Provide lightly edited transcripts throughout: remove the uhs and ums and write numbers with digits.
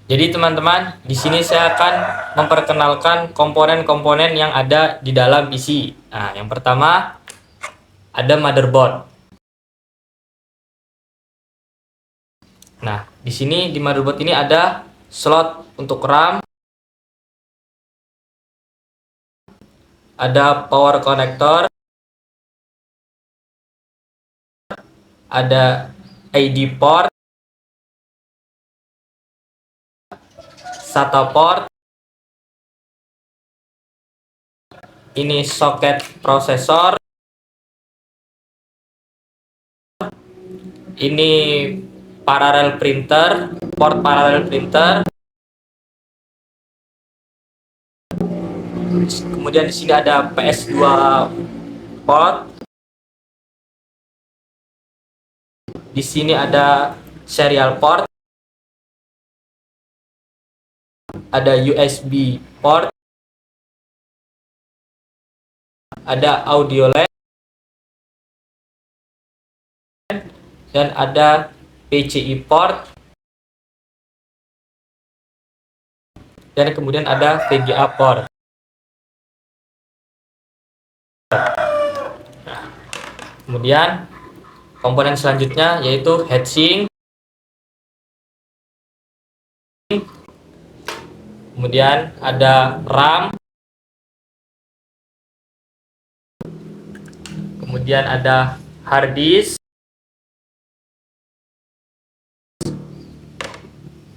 Jadi teman-teman, di sini saya akan memperkenalkan komponen-komponen yang ada di dalam PC. Nah, yang pertama ada motherboard. Nah, di sini di motherboard ini ada slot untuk RAM, ada power connector, ada ID port, SATA port, ini soket prosesor, ini parallel printer, port parallel printer. Kemudian di sini ada PS2 port. Di sini ada serial port, ada USB port, ada audio lag, dan ada PCI port, dan kemudian ada VGA port. Kemudian komponen selanjutnya yaitu heatsink, kemudian ada RAM, kemudian ada hard disk,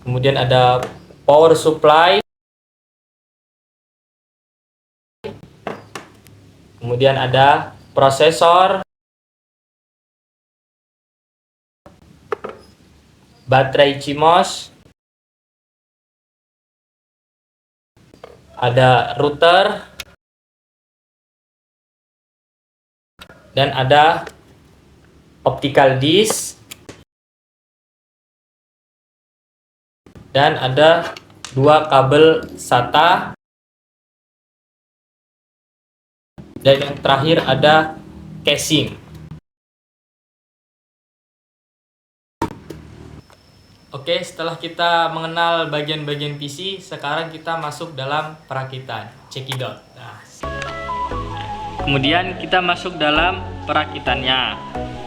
kemudian ada power supply, kemudian ada prosesor, baterai CMOS, ada router, dan ada optical disk, dan ada dua kabel SATA, dan yang terakhir ada casing. Oke, setelah kita mengenal bagian-bagian PC, sekarang kita masuk dalam perakitan. Cekidot. Nah, kemudian kita masuk dalam perakitannya.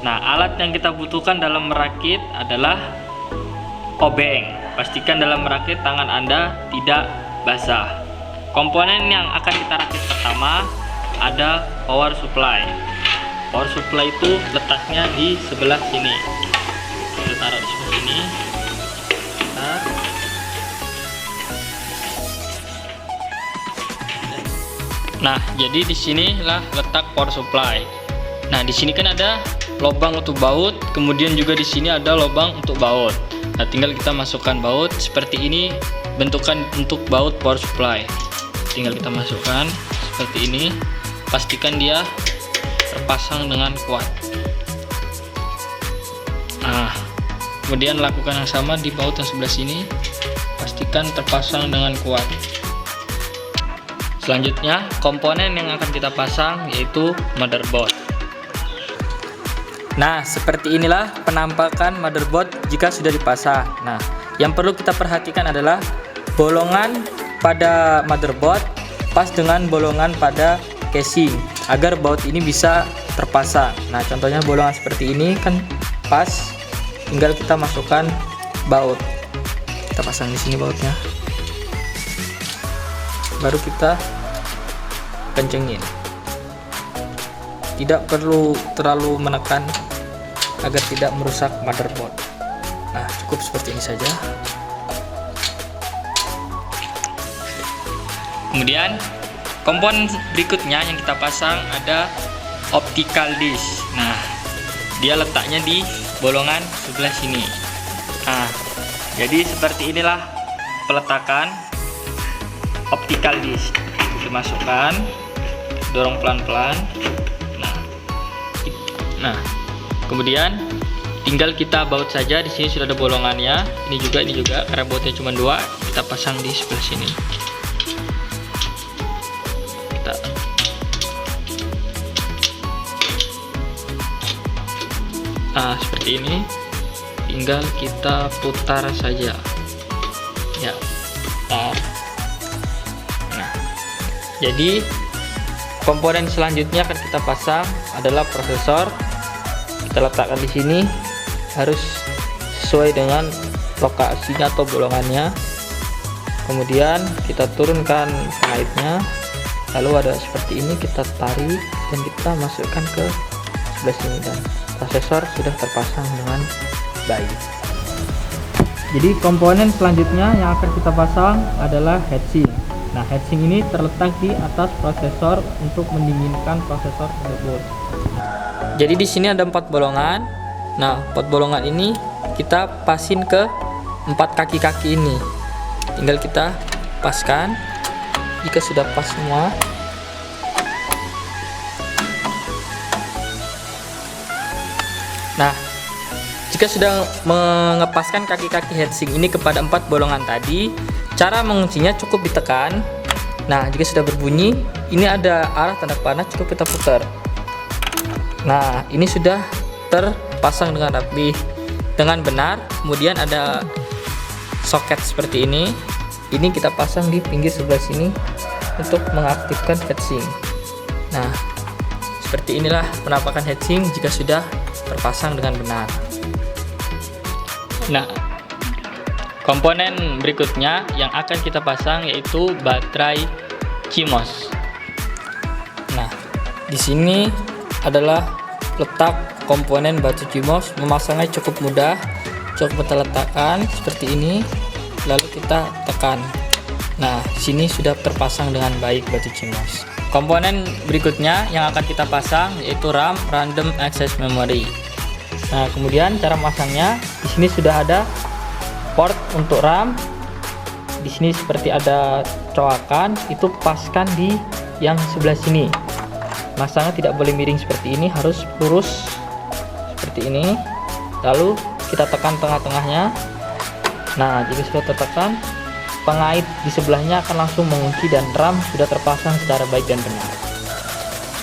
Nah, alat yang kita butuhkan dalam merakit adalah obeng. Pastikan dalam merakit tangan Anda tidak basah. Komponen yang akan kita rakit pertama ada power supply. Power supply itu letaknya di sebelah sini. Kita taruh di sebelah sini. Nah, jadi di sinilah letak power supply. Nah, di sini kan ada lubang untuk baut, kemudian juga di sini ada lubang untuk baut. Nah, tinggal kita masukkan baut seperti ini, bentukan untuk baut power supply. Tinggal kita masukkan seperti ini. Pastikan dia terpasang dengan kuat. Nah, kemudian lakukan yang sama di baut yang sebelah sini. Pastikan terpasang dengan kuat. Selanjutnya, komponen yang akan kita pasang yaitu motherboard. Nah, seperti inilah penampakan motherboard jika sudah dipasang. Nah, yang perlu kita perhatikan adalah bolongan pada motherboard pas dengan bolongan pada casing agar baut ini bisa terpasang. Nah, contohnya bolongan seperti ini kan pas, tinggal kita masukkan baut. Kita pasang di sini bautnya. Baru kita kencengin. Tidak perlu terlalu menekan agar tidak merusak motherboard. Nah, cukup seperti ini saja. Kemudian komponen berikutnya yang kita pasang ada optical disk. Nah, dia letaknya di bolongan sebelah sini. Nah, jadi seperti inilah peletakan optical disk. Dimasukkan, dorong pelan-pelan. Nah, kemudian tinggal kita baut saja. Di sini sudah ada bolongannya. Ini juga karena bautnya cuma 2, kita pasang di sebelah sini. Nah, seperti ini. Tinggal kita putar saja. Ya, bentar. Nah, jadi komponen selanjutnya akan kita pasang adalah prosesor. Kita letakkan di sini, harus sesuai dengan lokasinya atau bolongannya. Kemudian kita turunkan pengaitnya, lalu ada seperti ini, kita tarik dan kita masukkan ke sebelah sini, dan prosesor sudah terpasang dengan baik. Jadi komponen selanjutnya yang akan kita pasang adalah heatsink. Nah, heatsink ini terletak di atas prosesor untuk mendinginkan prosesor tersebut. Jadi di sini ada 4 bolongan. Nah, 4 bolongan ini kita pasin ke 4 kaki-kaki ini. Tinggal kita paskan. Jika sudah pas semua, nah, jika sudah mengepaskan kaki-kaki heatsink ini kepada 4 bolongan tadi, cara menguncinya cukup ditekan. Nah, jika sudah berbunyi, ini ada arah tanda panah, cukup kita putar. Nah, ini sudah terpasang dengan rapi, dengan benar. Kemudian ada soket seperti ini. Ini kita pasang di pinggir sebelah sini untuk mengaktifkan heatsink. Nah, seperti inilah penampakan heatsink jika sudah terpasang dengan benar. Nah, komponen berikutnya yang akan kita pasang yaitu baterai CMOS. Nah, di sini adalah letak komponen baterai CMOS. Memasangnya cukup mudah, cukup kita letakkan seperti ini, lalu kita tekan. Nah, sini sudah terpasang dengan baik baterai CMOS. Komponen berikutnya yang akan kita pasang yaitu RAM Random Access Memory. Nah, kemudian cara memasangnya, di sini sudah ada port untuk RAM. Di sini seperti ada coakan, itu paskan di yang sebelah sini. Masangnya tidak boleh miring seperti ini, harus lurus seperti ini. Lalu kita tekan tengah-tengahnya. Nah, jika sudah tertekan, pengait di sebelahnya akan langsung mengunci dan RAM sudah terpasang secara baik dan benar.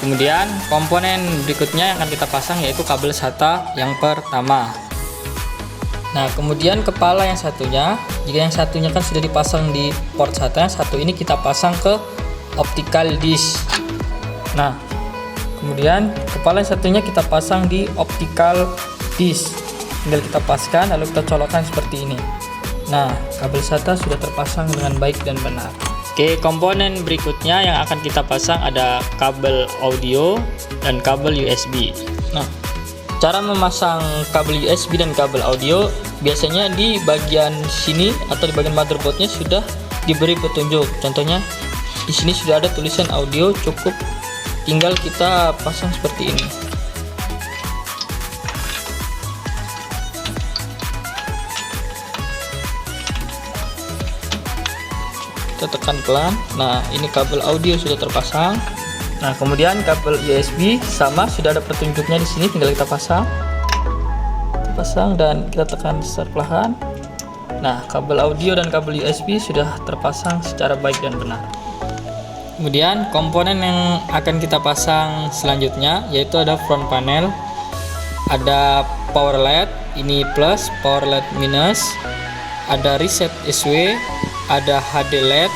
Kemudian komponen berikutnya yang akan kita pasang yaitu kabel SATA yang pertama. Nah, kemudian kepala yang satunya, jika yang satunya kan sudah dipasang di port SATA, yang satu ini kita pasang ke optical disc. Nah, kemudian kepala yang satunya kita pasang di optical disc. Tinggal kita paskan, lalu kita colokkan seperti ini. Nah, kabel SATA sudah terpasang dengan baik dan benar. Oke, komponen berikutnya yang akan kita pasang ada kabel audio dan kabel USB. Nah, cara memasang kabel USB dan kabel audio biasanya di bagian sini atau di bagian motherboardnya sudah diberi petunjuk. Contohnya di sini sudah ada tulisan audio, cukup tinggal kita pasang seperti ini. Kita tekan pelan. Nah, ini kabel audio sudah terpasang. Nah, kemudian kabel USB sama, sudah ada petunjuknya di sini, tinggal kita pasang. Dan kita tekan start perlahan. Nah, kabel audio dan kabel USB sudah terpasang secara baik dan benar. Kemudian komponen yang akan kita pasang selanjutnya yaitu ada front panel, ada power LED ini plus, power LED minus, ada reset SW, ada HD LED,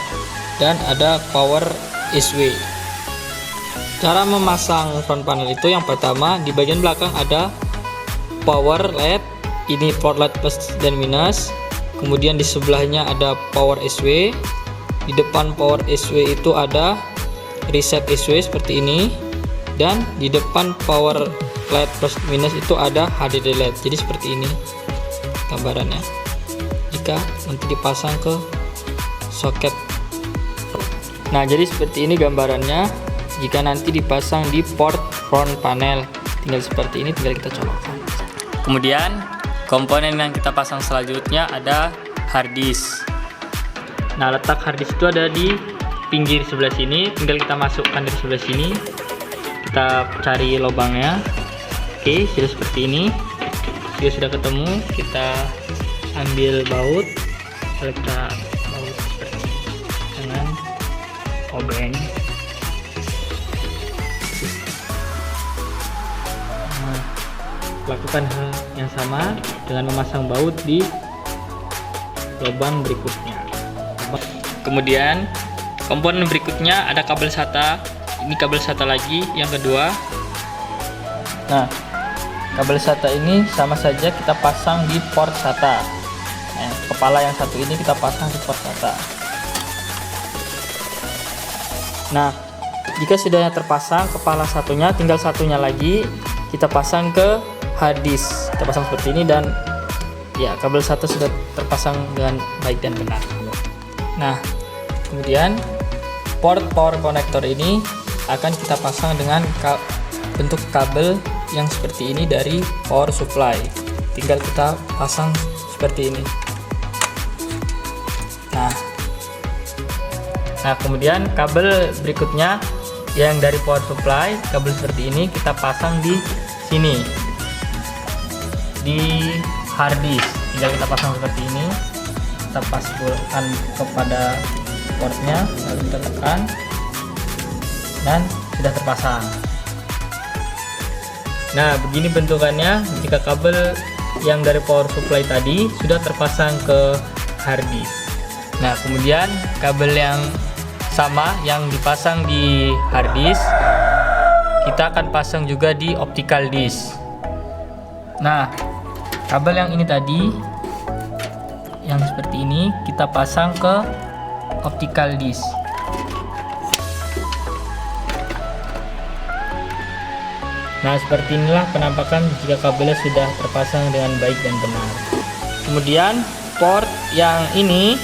dan ada power SW. Cara memasang front panel itu yang pertama, di bagian belakang ada power LED, ini power LED plus dan minus. Kemudian di sebelahnya ada power SW. Di depan power SW itu ada reset SW seperti ini. Dan di depan power LED plus minus itu ada HDD LED. Jadi seperti ini gambarannya jika nanti dipasang ke soket. Nah, jadi seperti ini gambarannya jika nanti dipasang di port front panel. Tinggal seperti ini, tinggal kita colokkan. Kemudian komponen yang kita pasang selanjutnya ada hard disk. Nah, letak hard disk itu ada di pinggir sebelah sini, tinggal kita masukkan dari sebelah sini. Kita cari lubangnya. Oke, sudah seperti ini. Jika sudah ketemu, kita ambil baut, kita baut seperti ini dengan obeng. Nah, lakukan hal yang sama dengan memasang baut di lubang berikutnya. Kemudian komponen berikutnya ada kabel SATA. Ini kabel SATA lagi yang kedua. Nah, kabel SATA ini sama saja kita pasang di port SATA. Nah, kepala yang satu ini kita pasang di port SATA. Nah, jika sudah terpasang kepala satunya, tinggal satunya lagi kita pasang ke hard disk. Kita pasang seperti ini dan ya, kabel SATA sudah terpasang dengan baik dan benar. Nah, kemudian port power connector ini akan kita pasang dengan bentuk kabel yang seperti ini dari power supply. Tinggal kita pasang seperti ini. Nah, kemudian kabel berikutnya yang dari power supply, kabel seperti ini kita pasang di sini di hard disk. Tinggal kita pasang seperti ini, kita paskan kepada portnya, lalu kita tekan dan sudah terpasang. Nah, begini bentukannya jika kabel yang dari power supply tadi sudah terpasang ke hard disk. Nah, kemudian kabel yang sama yang dipasang di hard disk kita akan pasang juga di optical disk. Nah, kabel yang ini tadi yang seperti ini kita pasang ke optical disk. Nah, seperti inilah penampakan jika kabelnya sudah terpasang dengan baik dan benar. Kemudian port yang ini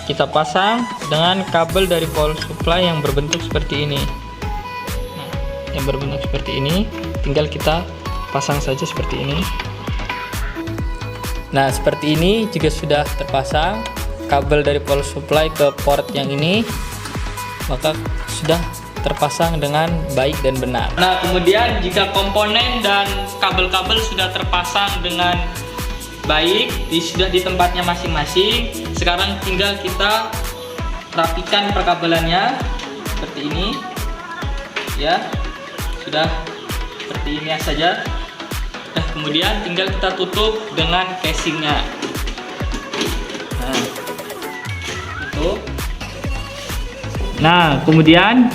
kita pasang dengan kabel dari power supply yang berbentuk seperti ini. Nah, yang berbentuk seperti ini tinggal kita pasang saja seperti ini. Nah, seperti ini jika sudah terpasang kabel dari power supply ke port yang ini, maka sudah terpasang dengan baik dan benar. Nah, kemudian jika komponen dan kabel-kabel sudah terpasang dengan baik, sudah di tempatnya masing-masing, sekarang tinggal kita rapikan perkabelannya seperti ini. Ya, sudah seperti ini saja. Nah, kemudian tinggal kita tutup dengan casingnya. Nah, tutup. Nah, kemudian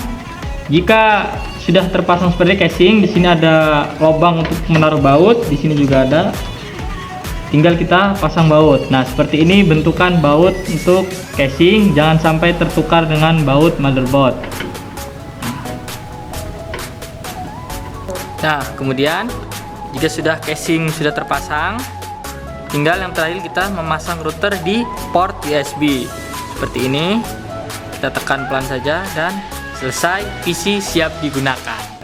jika sudah terpasang seperti casing, di sini ada lubang untuk menaruh baut, di sini juga ada. Tinggal kita pasang baut. Nah, seperti ini bentukan baut untuk casing, jangan sampai tertukar dengan baut motherboard. Nah, kemudian jika sudah casing sudah terpasang, tinggal yang terakhir kita memasang router di port USB. Seperti ini, kita tekan pelan saja dan selesai, PC siap digunakan.